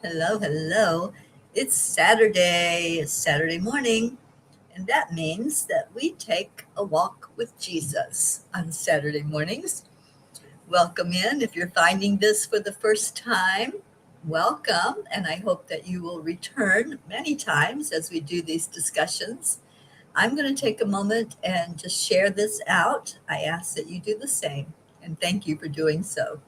Hello, hello. It's Saturday morning, and that means that we take a walk with Jesus on Saturday mornings. Welcome in. If you're finding this for the first time, welcome, and I hope that you will return many times as we do these discussions. I'm going to take a moment and just share this out. I ask that you do the same, and thank you for doing so.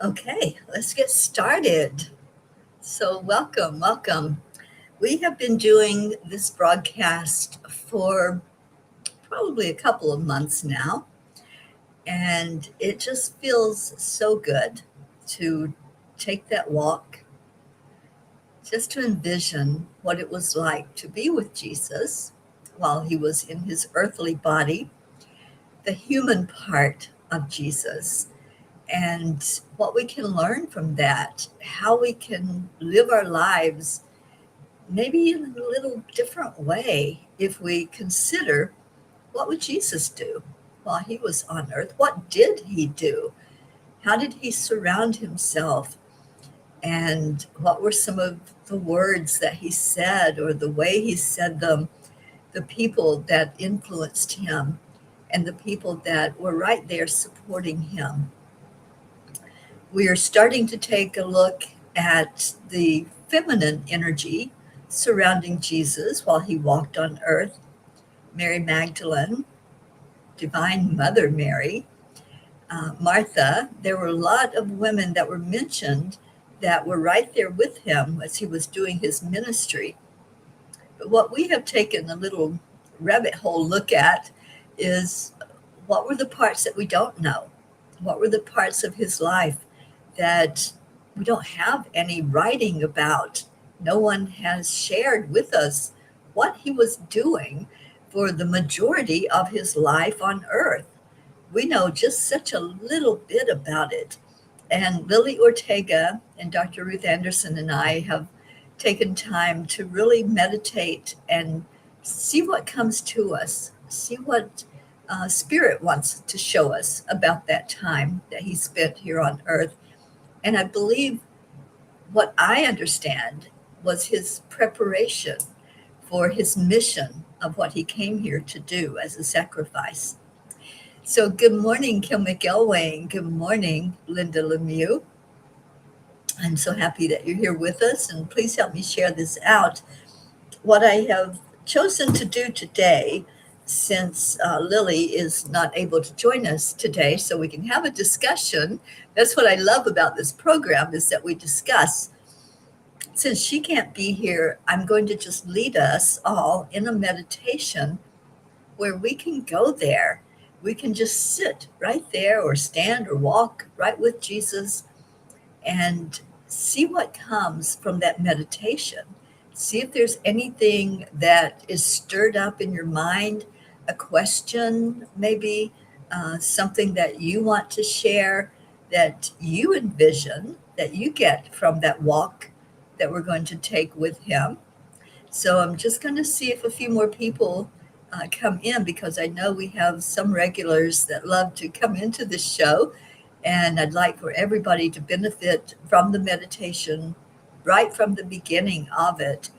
Okay, let's get started. So, welcome, welcome. We have been doing this broadcast for probably a couple of months now, and it just feels so good to take that walk, just to envision what it was like to be with Jesus while he was in his earthly body, the human part of Jesus, and what we can learn from that, how we can live our lives maybe in a little different way if we consider what would Jesus do while he was on earth? What did he do? How did he surround himself? And what were some of the words that he said or the way he said them, the people that influenced him, and the people that were right there supporting him? We are starting to take a look at the feminine energy surrounding Jesus while he walked on earth. Mary Magdalene, Divine Mother Mary, Martha. There were a lot of women that were mentioned that were right there with him as he was doing his ministry. But what we have taken a little rabbit hole look at is what were the parts that we don't know? What were the parts of his life that we don't have any writing about? No one has shared with us what he was doing for the majority of his life on earth. We know just such a little bit about it. And Lily Ortega and Dr. Ruth Anderson and I have taken time to really meditate and see what comes to us, see what Spirit wants to show us about that time that he spent here on earth. And I believe what I understand was his preparation for his mission of what he came here to do as a sacrifice. So, good morning, Kim McElwain. Good morning, Linda Lemieux. I'm so happy that you're here with us, and please help me share this out. What I have chosen to do today, since Lily is not able to join us today, so we can have a discussion. That's what I love about this program is that we discuss. Since she can't be here, I'm going to just lead us all in a meditation where we can go there. We can just sit right there or stand or walk right with Jesus and see what comes from that meditation. See if there's anything that is stirred up in your mind, a question, maybe something that you want to share that you envision that you get from that walk that we're going to take with him. So I'm just going to see if a few more people come in because I know we have some regulars that love to come into this show. And I'd like for everybody to benefit from the meditation right from the beginning of it.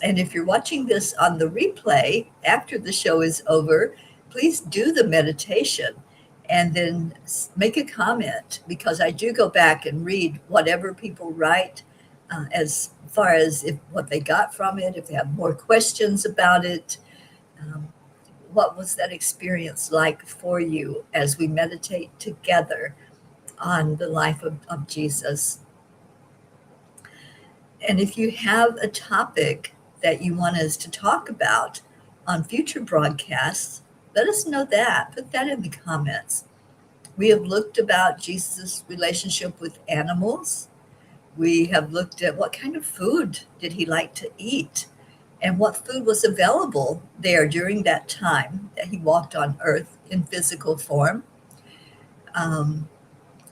And if you're watching this on the replay after the show is over, please do the meditation and then make a comment because I do go back and read whatever people write as far as if what they got from it, if they have more questions about it. Um, what was that experience like for you as we meditate together on the life of Jesus? And if you have a topic that you want us to talk about on future broadcasts, let us know that. Put that in the comments. We have looked about Jesus' relationship with animals. We have looked at what kind of food did he like to eat and what food was available there during that time that he walked on earth in physical form. Um,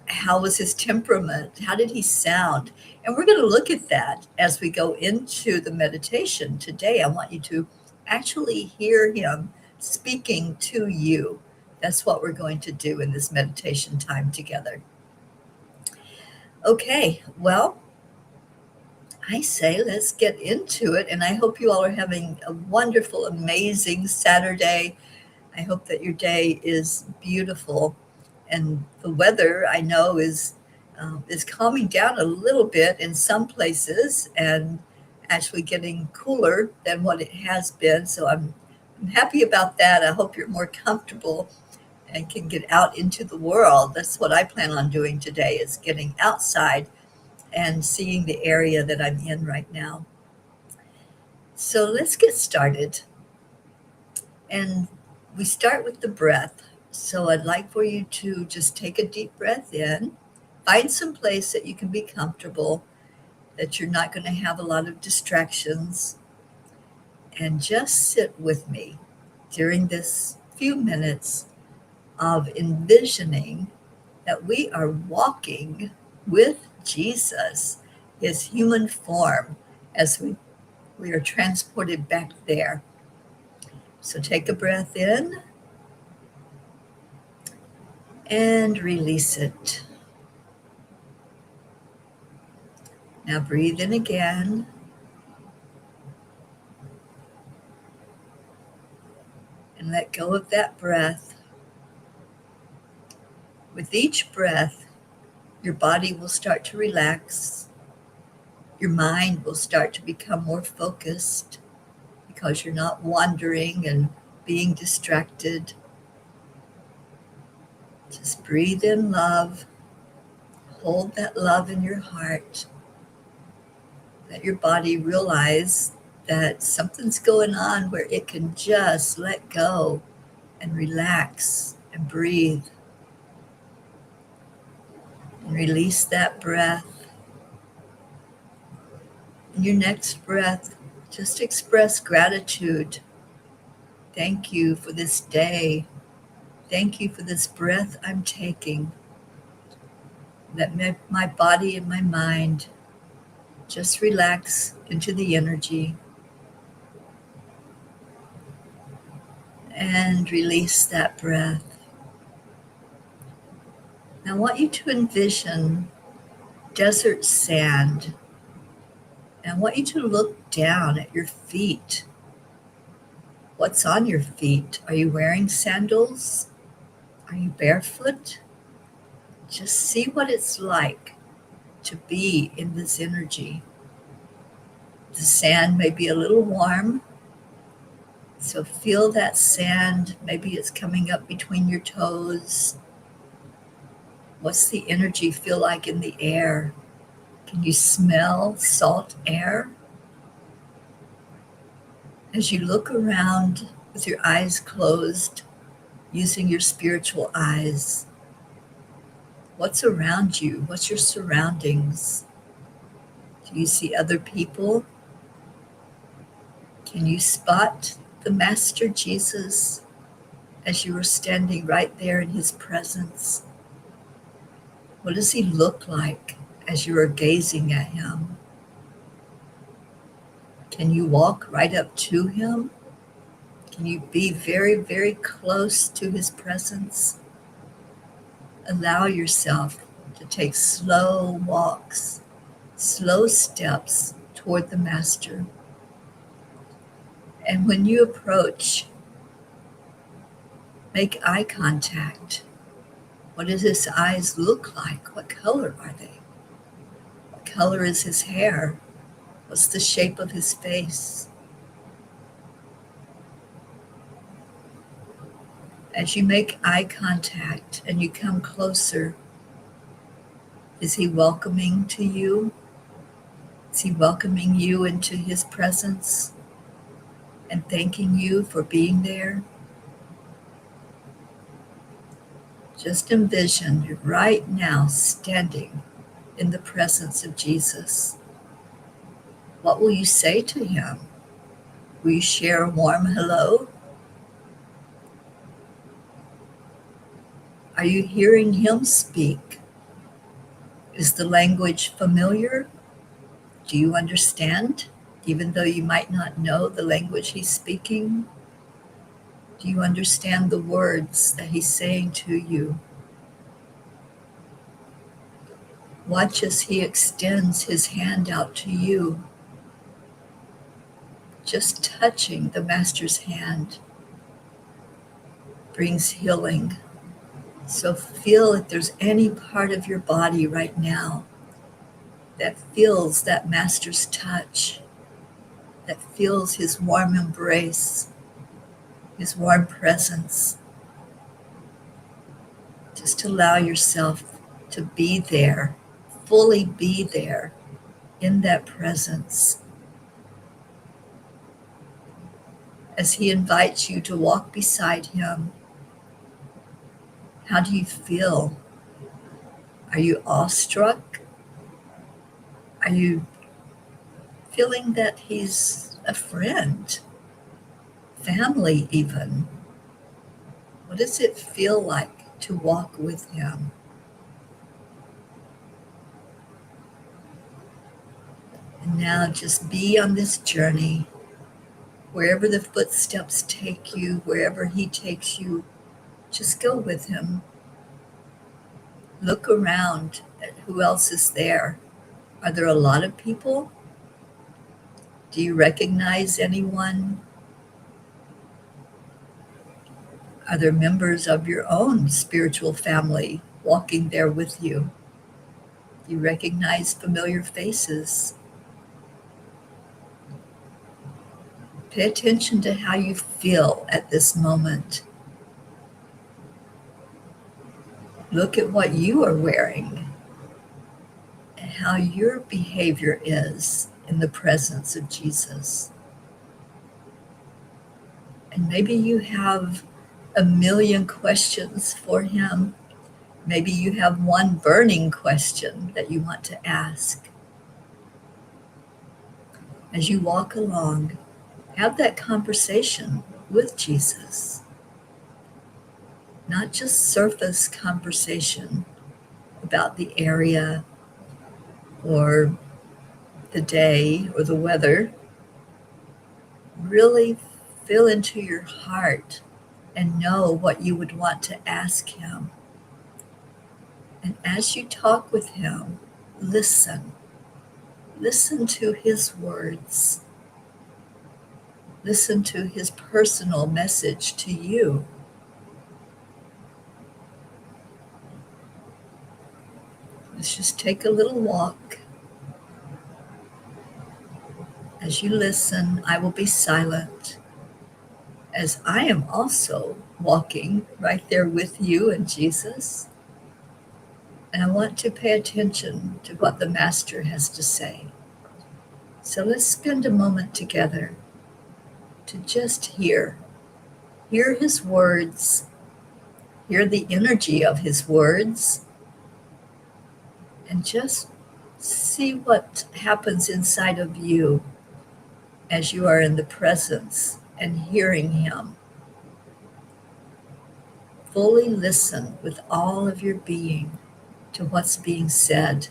how was his temperament? How did he sound? And we're going to look at that as we go into the meditation today. I want you to actually hear him speaking to you. That's what we're going to do in this meditation time together. Okay, well, I say let's get into it. And I hope you all are having a wonderful, amazing Saturday. I hope that your day is beautiful. And the weather, I know, is calming down a little bit in some places and actually getting cooler than what it has been. So I'm happy about that. I hope you're more comfortable and can get out into the world. That's what I plan on doing today, is getting outside and seeing the area that I'm in right now. So let's get started. And we start with the breath. So I'd like for you to just take a deep breath in, find some place that you can be comfortable, that you're not going to have a lot of distractions, and just sit with me during this few minutes of envisioning that we are walking with Jesus, his human form, as we are transported back there. So take a breath in and release it. Now breathe in again. And let go of that breath. With each breath, your body will start to relax. Your mind will start to become more focused because you're not wandering and being distracted. Just breathe in love. Hold that love in your heart. Let your body realize that something's going on where it can just let go and relax and breathe. And release that breath. In your next breath, just express gratitude. Thank you for this day. Thank you for this breath I'm taking. Let my body and my mind just relax into the energy and release that breath. Now I want you to envision desert sand. And I want you to look down at your feet. What's on your feet? Are you wearing sandals? Are you barefoot? Just see what it's like to be in this energy. The sand may be a little warm, so feel that sand. Maybe it's coming up between your toes. What's the energy feel like in the air? Can you smell salt air? As you look around with your eyes closed, using your spiritual eyes, what's around you? What's your surroundings? Do you see other people? Can you spot the Master Jesus as you are standing right there in his presence? What does he look like as you are gazing at him? Can you walk right up to him? Can you be very, very close to his presence? Allow yourself to take slow walks, slow steps toward the Master. And when you approach, make eye contact. What does his eyes look like? What color are they? What color is his hair? What's the shape of his face? As you make eye contact and you come closer, is he welcoming to you? Is he welcoming you into his presence and thanking you for being there? Just envision you're right now standing in the presence of Jesus. What will you say to him? Will you share a warm hello? Are you hearing him speak? Is the language familiar? Do you understand? Even though you might not know the language he's speaking, do you understand the words that he's saying to you? Watch as he extends his hand out to you, just touching the Master's hand brings healing. So feel if there's any part of your body right now that feels that Master's touch, that feels his warm embrace, his warm presence. Just allow yourself to be there, fully be there in that presence. As he invites you to walk beside him, how do you feel? Are you awestruck? Are you feeling that he's a friend, family even? What does it feel like to walk with him? And now just be on this journey. Wherever the footsteps take you, wherever he takes you, just go with him. Look around at who else is there. Are there a lot of people? Do you recognize anyone? Are there members of your own spiritual family walking there with you? Do you recognize familiar faces? Pay attention to how you feel at this moment. Look at what you are wearing and how your behavior is in the presence of Jesus. And maybe you have a million questions for him. Maybe you have one burning question that you want to ask. As you walk along, have that conversation with Jesus. Not just surface conversation about the area or the day or the weather. Really feel into your heart and know what you would want to ask him. And as you talk with him, listen. Listen to his words. Listen to his personal message to you. Let's just take a little walk. As you listen, I will be silent, as I am also walking right there with you and Jesus. And I want to pay attention to what the Master has to say. So let's spend a moment together to just hear his words, hear the energy of his words, and just see what happens inside of you as you are in the presence and hearing him. Fully listen with all of your being to what's being said.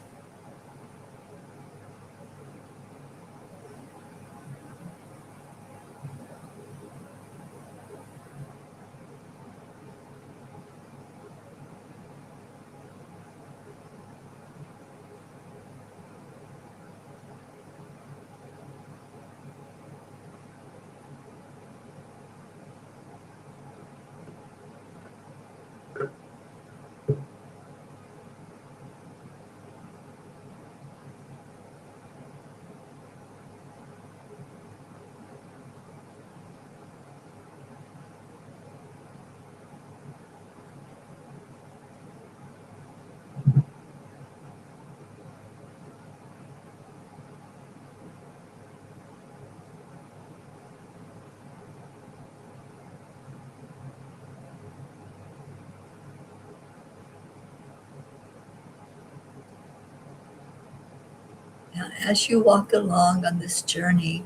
As you walk along on this journey,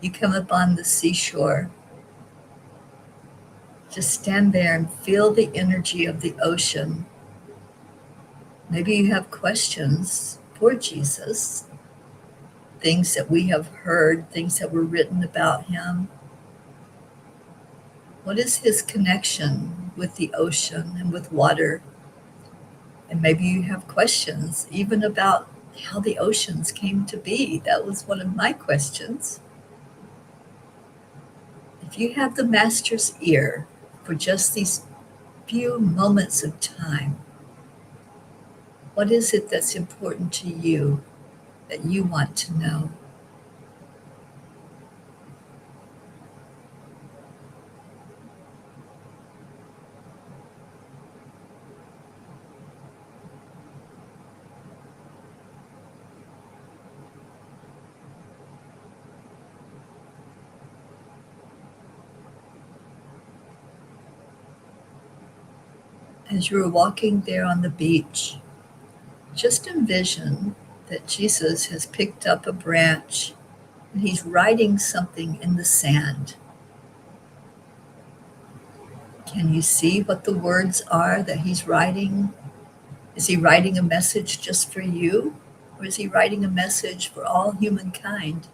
you come upon the seashore. Just stand there and feel the energy of the ocean. Maybe you have questions for Jesus, things that we have heard, things that were written about him. What is his connection with the ocean and with water? And maybe you have questions even about how the oceans came to be. That was one of my questions. If you have the master's ear for just these few moments of time, what is it that's important to you that you want to know? As you were walking there on the beach, just envision that Jesus has picked up a branch and he's writing something in the sand. Can you see what the words are that he's writing? Is he writing a message just for you? Or is he writing a message for all humankind?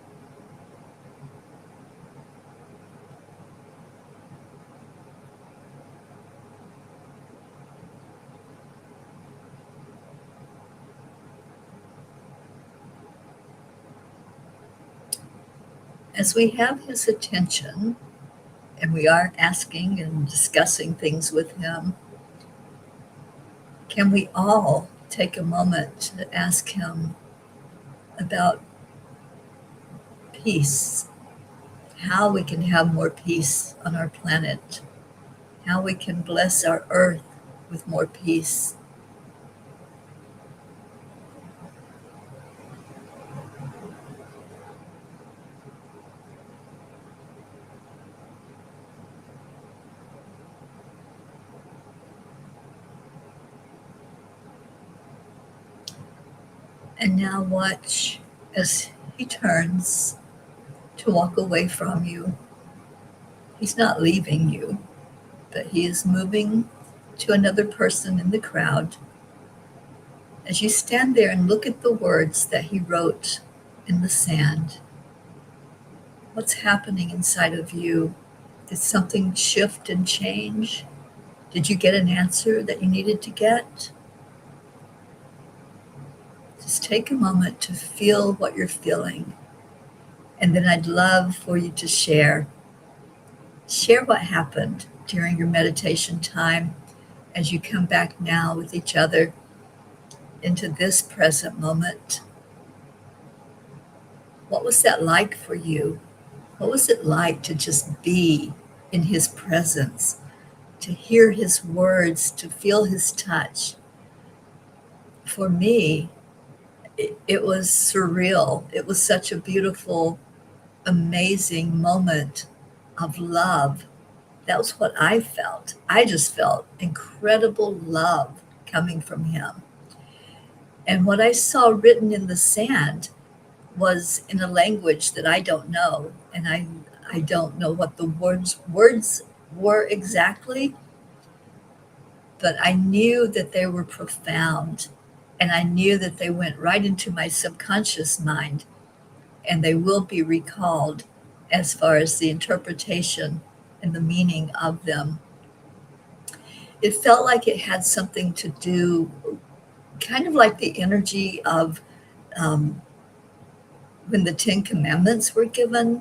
As we have his attention, and we are asking and discussing things with him, can we all take a moment to ask him about peace, how we can have more peace on our planet, how we can bless our earth with more peace? And now watch as he turns to walk away from you. He's not leaving you, but he is moving to another person in the crowd. As you stand there and look at the words that he wrote in the sand, what's happening inside of you? Did something shift and change? Did you get an answer that you needed to get? Just take a moment to feel what you're feeling. And then I'd love for you to share. Share what happened during your meditation time as you come back now with each other into this present moment. What was that like for you? What was it like to just be in his presence, to hear his words, to feel his touch? For me, it was surreal. It was such a beautiful, amazing moment of love. That was what I felt. I just felt incredible love coming from him. And what I saw written in the sand was in a language that I don't know. And I don't know what the words were exactly, but I knew that they were profound. And I knew that they went right into my subconscious mind, and they will be recalled as far as the interpretation and the meaning of them. It felt like it had something to do, kind of like the energy of um, when the Ten Commandments were given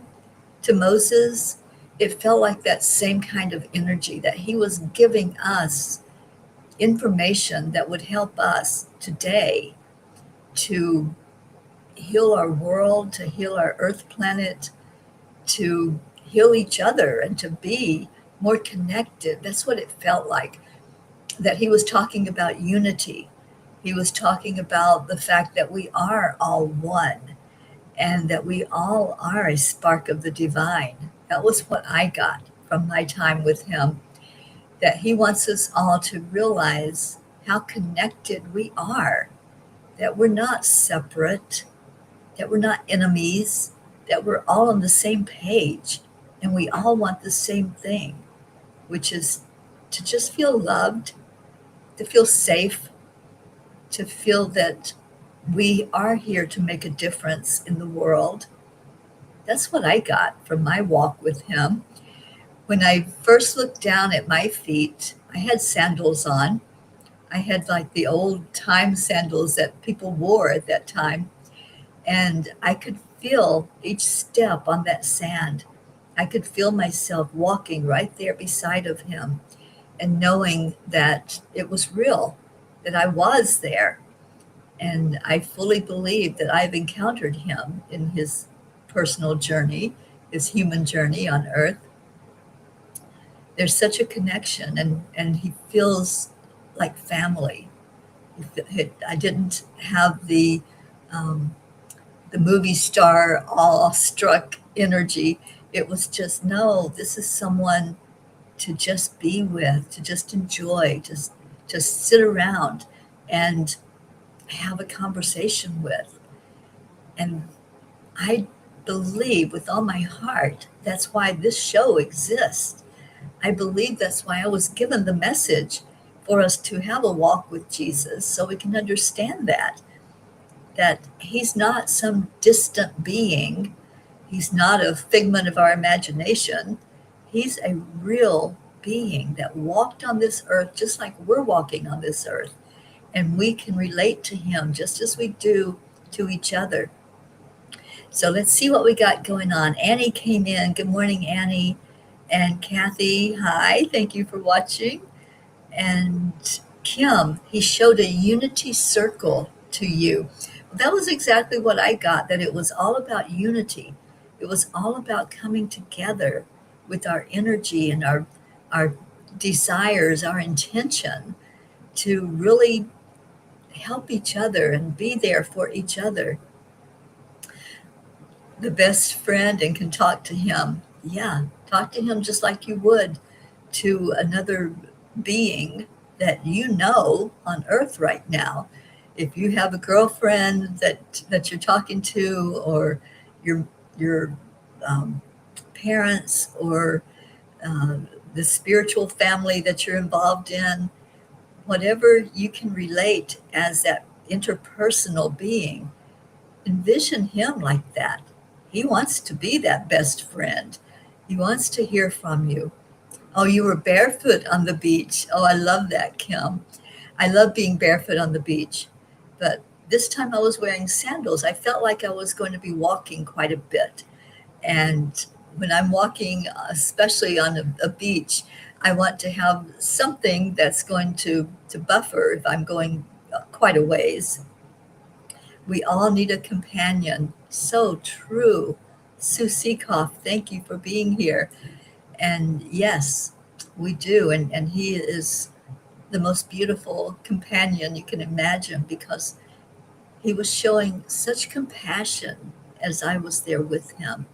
to Moses. It felt like that same kind of energy, that he was giving us information that would help us today to heal our world, to heal our earth planet, to heal each other, and to be more connected. That's what it felt like, that he was talking about unity. He was talking about the fact that we are all one and that we all are a spark of the divine. That was what I got from my time with him, that he wants us all to realize how connected we are, that we're not separate, that we're not enemies, that we're all on the same page, and we all want the same thing, which is to just feel loved, to feel safe, to feel that we are here to make a difference in the world. That's what I got from my walk with him. When I first looked down at my feet, I had sandals on. I had like the old time sandals that people wore at that time. And I could feel each step on that sand. I could feel myself walking right there beside of him and knowing that it was real, that I was there. And I fully believe that I've encountered him in his personal journey, his human journey on earth. There's such a connection, and he feels like family. I didn't have um, the movie star awestruck energy. It was just, no, this is someone to just be with, to just enjoy, just sit around and have a conversation with. And I believe with all my heart that's why this show exists. I believe that's why I was given the message for us to have a walk with Jesus so we can understand that he's not some distant being. He's not a figment of our imagination. He's a real being that walked on this earth just like we're walking on this earth. And we can relate to him just as we do to each other. So let's see what we got going on. Annie came in. Good morning, Annie. And Kathy, hi. Thank you for watching. And Kim, he showed a unity circle to you. That was exactly what I got, that it was all about unity. It was all about coming together with our energy and our desires, our intention to really help each other and be there for each other. The best friend and can talk to him. Yeah, talk to him just like you would to another being that you know on earth right now. If you have a girlfriend that you're talking to, or your um, parents, or uh, the spiritual family that you're involved in, whatever you can relate as that interpersonal being, envision him like that. He wants to be that best friend. He wants to hear from you. Oh, you were barefoot on the beach. Oh, I love that, Kim. I love being barefoot on the beach. But this time I was wearing sandals. I felt like I was going to be walking quite a bit. And when I'm walking, especially on a beach, I want to have something that's going to buffer if I'm going quite a ways. We all need a companion. So true. Sue Seekoff, thank you for being here. And yes, we do. And he is the most beautiful companion you can imagine, because he was showing such compassion as I was there with him.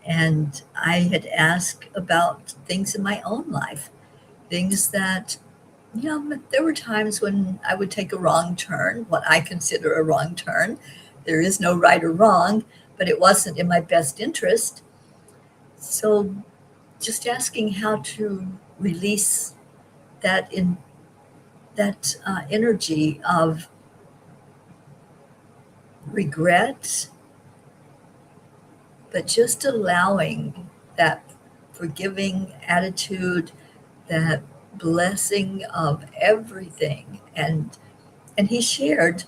And I had asked about things in my own life, things that, there were times when I would take a wrong turn, what I consider a wrong turn. There is no right or wrong, but it wasn't in my best interest. So just asking how to release that energy of regret, but just allowing that forgiving attitude, that blessing of everything. And he shared,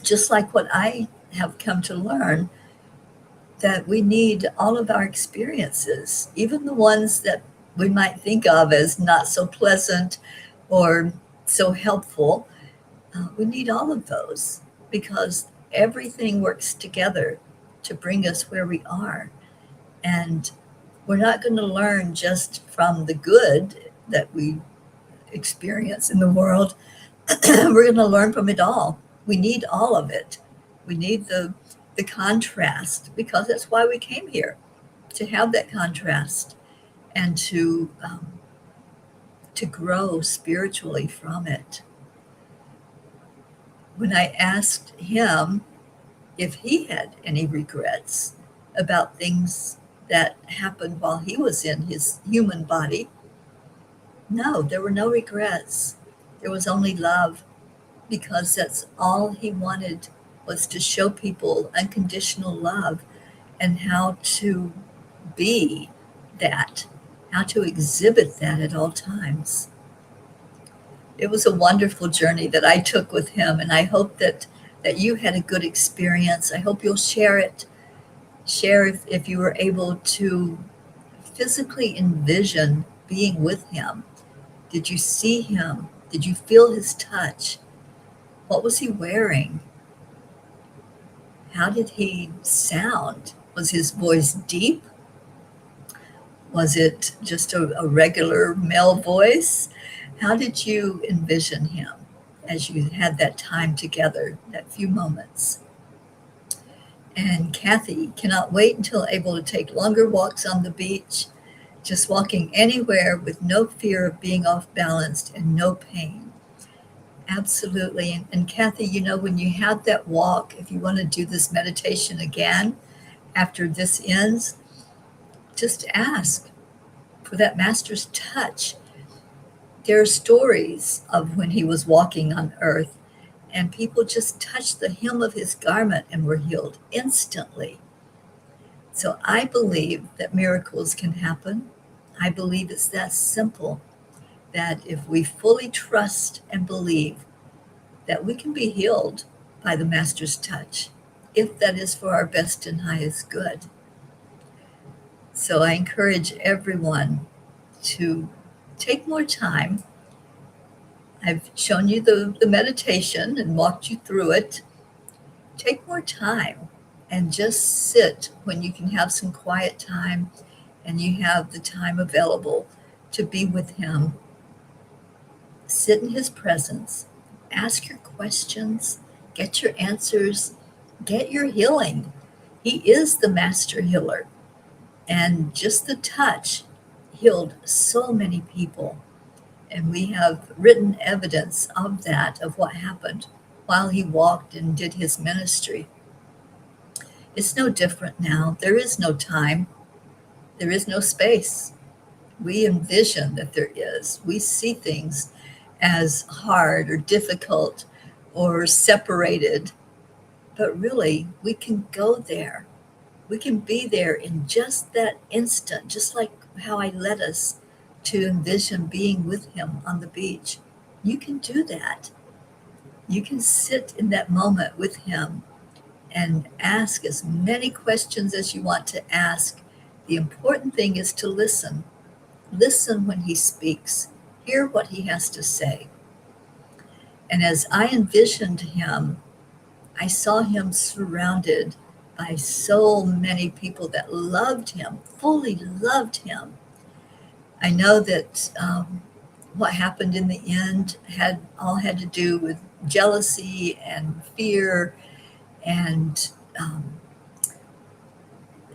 just like what I have come to learn, that we need all of our experiences, even the ones that we might think of as not so pleasant or so helpful. We need all of those, because everything works together to bring us where we are. And we're not going to learn just from the good that we experience in the world. We're going to learn from it all. We need all of it. We need the contrast, because that's why we came here, to have that contrast and to grow spiritually from it. When I asked him if he had any regrets about things that happened while he was in his human body. No, there were no regrets. There was only love, because that's all he wanted, was to show people unconditional love and how to be that, how to exhibit that at all times. It was a wonderful journey that I took with him, and I hope that you had a good experience. I hope you'll share it. Share if you were able to physically envision being with him. Did you see him? Did you feel his touch? What was he wearing? How did he sound? Was his voice deep? Was it just a regular male voice? How did you envision him as you had that time together, that few moments? And Kathy cannot wait until able to take longer walks on the beach, just walking anywhere with no fear of being off balanced and no pain. Absolutely. And Kathy, when you have that walk, if you want to do this meditation again after this ends, just ask for that master's touch. There are stories of when he was walking on earth and people just touched the hem of his garment and were healed instantly. So I believe that miracles can happen. I believe it's that simple, that if we fully trust and believe that we can be healed by the master's touch, if that is for our best and highest good. So I encourage everyone to take more time. I've shown you the meditation and walked you through it. Take more time and just sit when you can have some quiet time and you have the time available to be with him. Sit in his presence. Ask your questions. Get your answers. Get your healing. He is the master healer. And just the touch healed so many people. And we have written evidence of that, of what happened while he walked and did his ministry. It's no different now. There is no time. There is no space. We envision that there is. We see things as hard or difficult or separated. But really, we can go there. We can be there in just that instant, just like how I led us to envision being with him on the beach. You can do that. You can sit in that moment with him and ask as many questions as you want to ask. The important thing is to listen. Listen when he speaks. Hear what he has to say. And as I envisioned him, I saw him surrounded by so many people that loved him, fully loved him. I know that what happened in the end had to do with jealousy and fear, and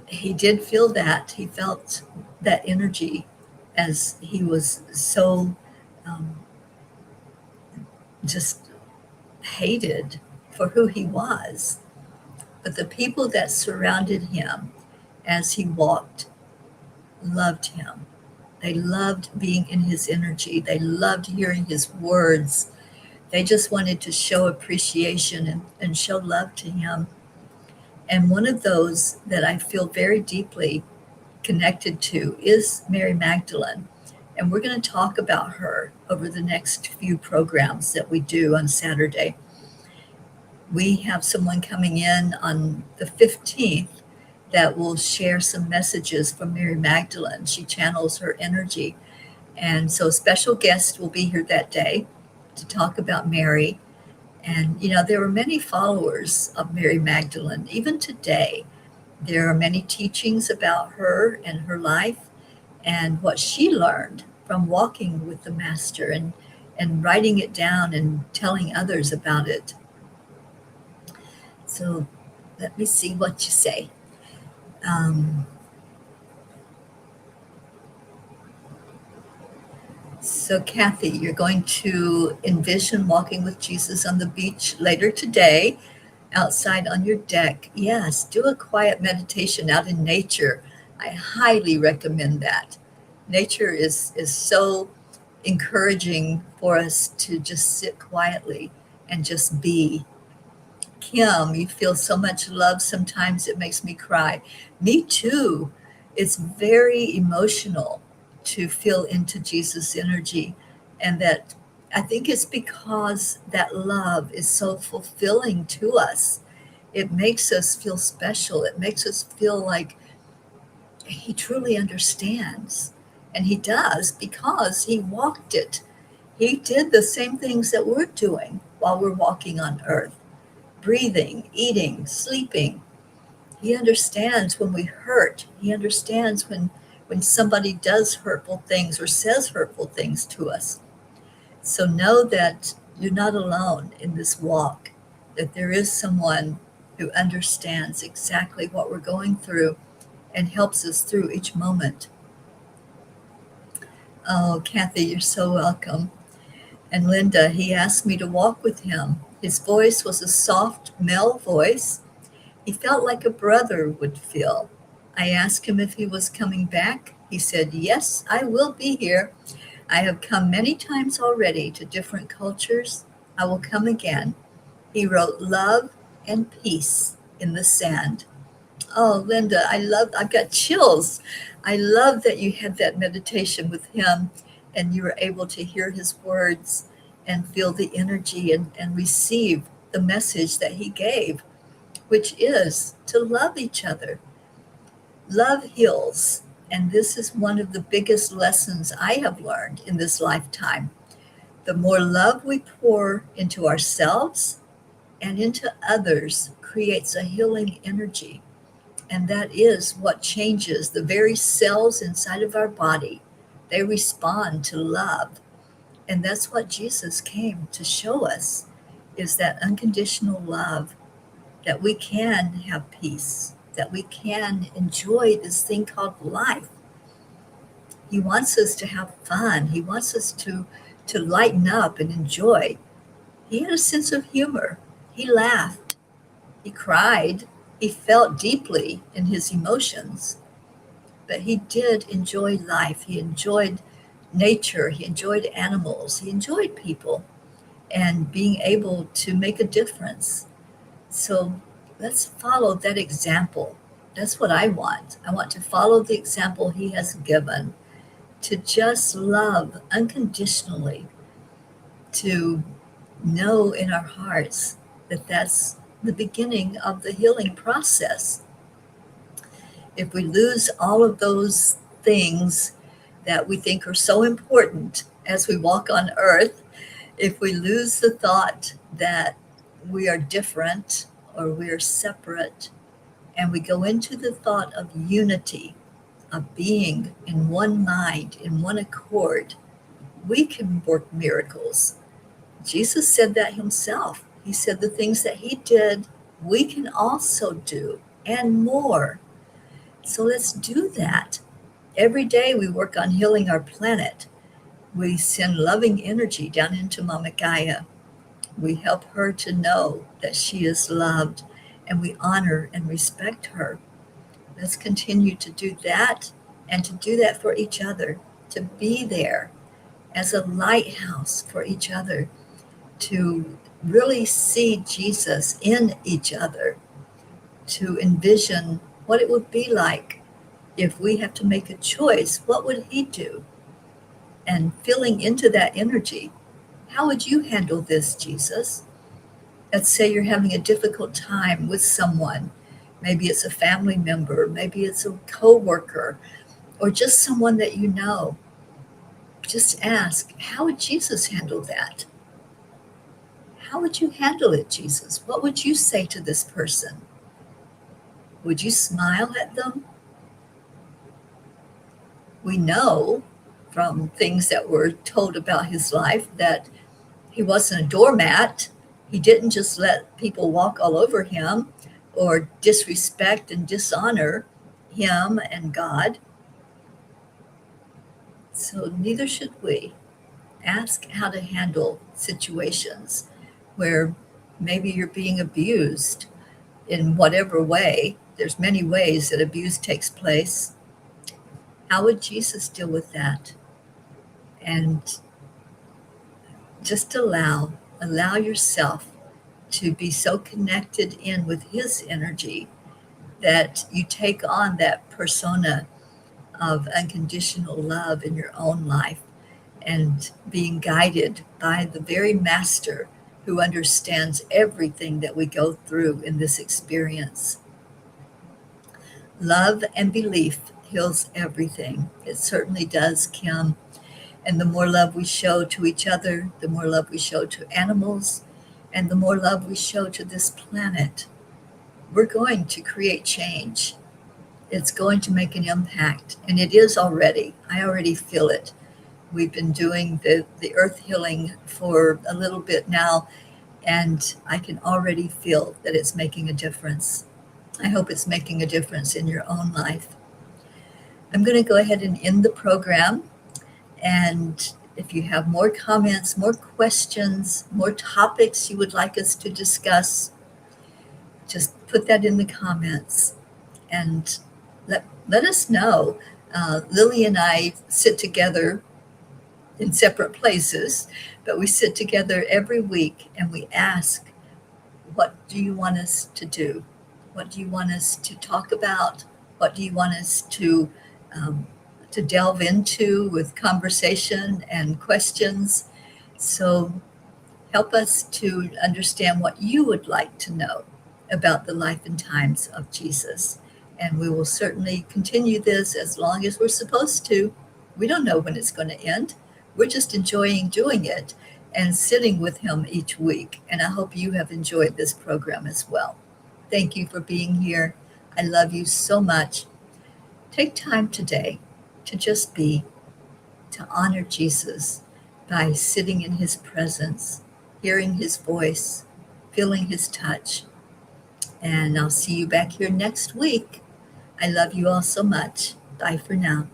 he did feel that. He felt that energy as he was so just hated for who he was. But the people that surrounded him as he walked loved him. They loved being in his energy. They loved hearing his words. They just wanted to show appreciation and show love to him. And one of those that I feel very deeply connected to is Mary Magdalene. And we're going to talk about her over the next few programs that we do on Saturday. We have someone coming in on the 15th that will share some messages from Mary Magdalene. She channels her energy. And so a special guest will be here that day to talk about Mary. And, there were many followers of Mary Magdalene. Even today, there are many teachings about her and her life and what she learned from walking with the Master and writing it down and telling others about it. So let me see what you say. So Kathy, you're going to envision walking with Jesus on the beach later today outside on your deck. Yes, do a quiet meditation out in nature. I highly recommend that. Nature is so encouraging for us to just sit quietly and just be. Kim, you feel so much love sometimes it makes me cry. Me too. It's very emotional to feel into Jesus' energy. And that I think it's because that love is so fulfilling to us. It makes us feel special. It makes us feel like he truly understands. And he does because he walked it. He did the same things that we're doing while we're walking on earth, breathing, eating, sleeping. He understands when we hurt. He understands when somebody does hurtful things or says hurtful things to us. So know that you're not alone in this walk, that there is someone who understands exactly what we're going through and helps us through each moment. Oh, Kathy, you're so welcome. And Linda, he asked me to walk with him. His voice was a soft male voice. He felt like a brother would feel. I asked him if he was coming back. He said, "Yes, I will be here. I have come many times already to different cultures. I will come again." He wrote love and peace in the sand. Oh, Linda, I've got chills. I love that you had that meditation with him and you were able to hear his words and feel the energy and receive the message that he gave, which is to love each other. Love heals. And this is one of the biggest lessons I have learned in this lifetime. The more love we pour into ourselves and into others creates a healing energy. And that is what changes the very cells inside of our body. They respond to love. And that's what Jesus came to show us is that unconditional love, that we can have peace, that we can enjoy this thing called life. He wants us to have fun. He wants us to lighten up and enjoy. He had a sense of humor. He laughed. He cried. He felt deeply in his emotions. But he did enjoy life. He enjoyed nature. He enjoyed animals. He enjoyed people and being able to make a difference. So let's follow that example. That's what I want. I want to follow the example he has given to just love unconditionally, to know in our hearts that that's the beginning of the healing process. If we lose all of those things that we think are so important as we walk on earth, if we lose the thought that we are different or we are separate, and we go into the thought of unity, of being in one mind, in one accord, we can work miracles. Jesus said that himself. He said the things that he did, we can also do and more. So let's do that. Every day we work on healing our planet. We send loving energy down into Mama Gaia. We help her to know that she is loved and we honor and respect her. Let's continue to do that and to do that for each other, to be there as a lighthouse for each other, to really see Jesus in each other, to envision what it would be like if we have to make a choice. What would he do? And feeling into that energy, how would you handle this, Jesus? Let's say you're having a difficult time with someone. Maybe it's a family member, maybe it's a coworker, or just someone that you know. Just ask, how would Jesus handle that? How would you handle it, Jesus? What would you say to this person? Would you smile at them? We know from things that were told about his life that he wasn't a doormat. He didn't just let people walk all over him or disrespect and dishonor him and God. So neither should we. Ask how to handle situations where Maybe you're being abused in whatever way. There's many ways that abuse takes place. How would Jesus deal with that? And just allow yourself to be so connected in with his energy that you take on that persona of unconditional love in your own life and being guided by the very master who understands everything that we go through in this experience. Love and belief heals everything. It certainly does, Kim. And the more love we show to each other, the more love we show to animals, and the more love we show to this planet, we're going to create change. It's going to make an impact, and it is already. I already feel it. We've been doing the earth healing for a little bit now, and I can already feel that it's making a difference. I hope it's making a difference in your own life. I'm going to go ahead and end the program. And if you have more comments, more questions, more topics you would like us to discuss, just put that in the comments and let us know. Lily and I sit together in separate places, but we sit together every week and we ask, what do you want us to do? What do you want us to talk about? What do you want us to delve into with conversation and questions? So help us to understand what you would like to know about the life and times of Jesus. And we will certainly continue this as long as we're supposed to. We don't know when it's going to end. We're just enjoying doing it and sitting with him each week. And I hope you have enjoyed this program as well. Thank you for being here. I love you so much. Take time today to just be, to honor Jesus by sitting in his presence, hearing his voice, feeling his touch. And I'll see you back here next week. I love you all so much. Bye for now.